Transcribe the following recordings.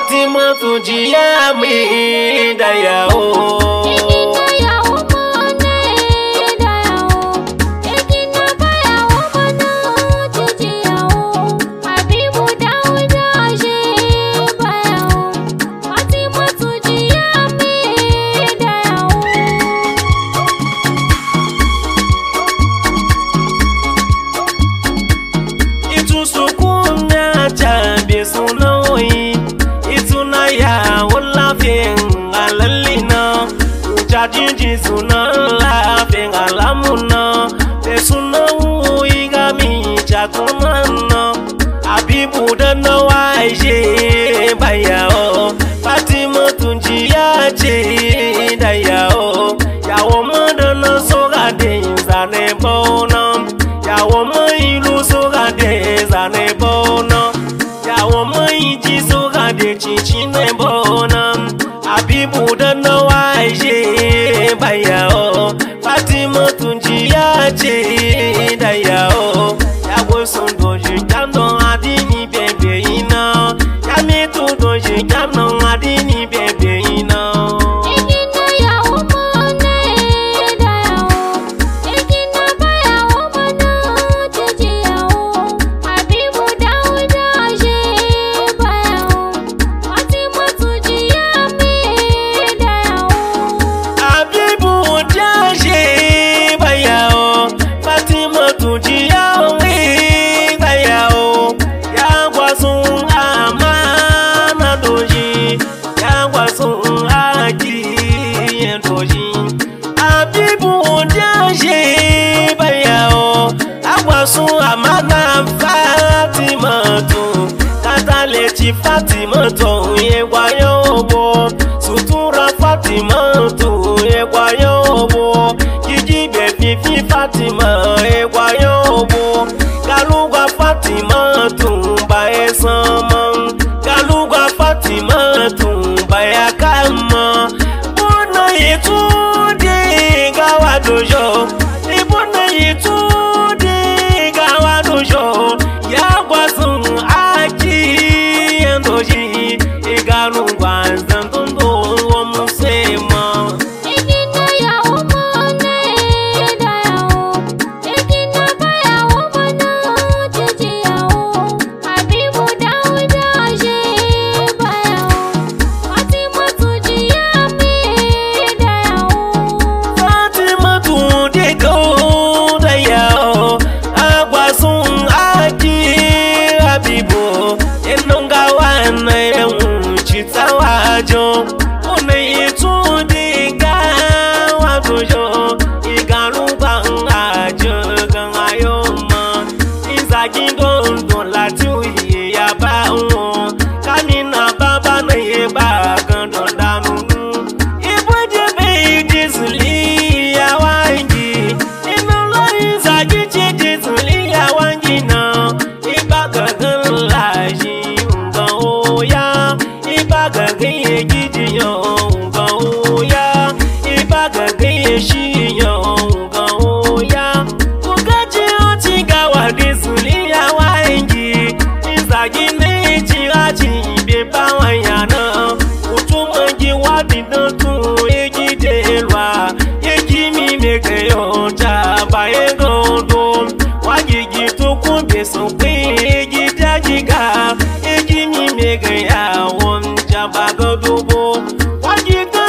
Fatima tujiya mi da yawo. Jinji suna la fenga la muna te suna uiga mi chakuna na abibu dana waje bayao Fatima tunjiya che dayao yawo madana soga de zane bona yawo mai lu soga de zane bona yawo mai ji soga de chichine bona abibu dana waje bayao Fatima tunjiya che dayao yawo sondoji kando adini bebe ina yamitu doji kando adini bebe ina Amana Fatima tu katale ti Fatima tu egwayo bo sutura Fatima tu egwayo bo kijibe fifi Fatima egwayo bo galuga Fatima tu ba esama galuga Fatima tu ba yakama bona yitu de gawadojo ibona yitu ya gwasun aki endoji igalu gwanzan tondo wo musema egina ya umone dayao egina baya umana jeje yao habibu dauda je bayao Fatima tujiya mi dayao Fatima tu de go dayao agwasun Habibu enonga wana chitawajo one itu diga wadojo igaluba ngajo gangayoma izagindo ndo lati uye yaba won kamina baba na yeba gando danu ibuje be disuli ya wangi inola izagi disuli ya wangi na so pe gida giga ejimi mega ya won jabago dubo wajita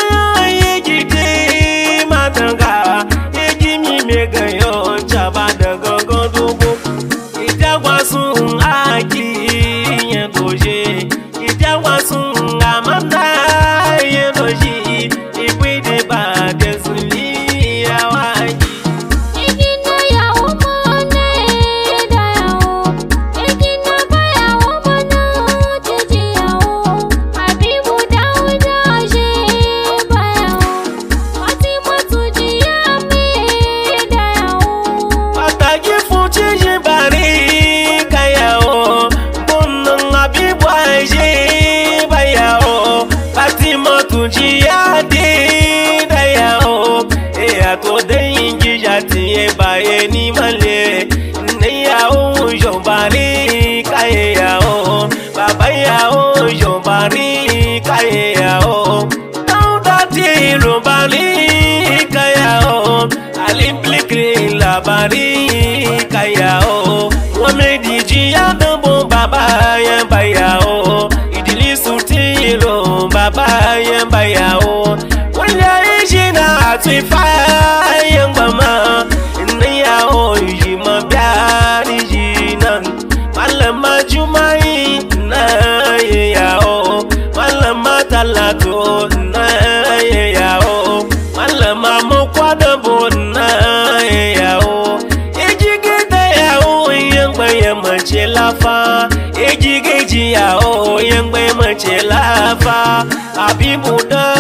ya gide matanga ejimi mega yo jabadago dubo idagwasun aki yen doje idagwasun amanda yen doji ibide ba desuli ya waji tujiya de dayao to dengi jati bae ni male ne yao jobari kai yao baba yao jobari babari kayao Muhammadi jiya dambo baba yan bayao Idilisu tilo baba yan bayao Wanya ishina atifa yan bama Niyao yima biari jina Malama jumai na yao Malama talato na yao Malama mokwadabo na yao Ejigida yao yangbe mache lafa Ejigiji yao yangbe mache lafa Abibuda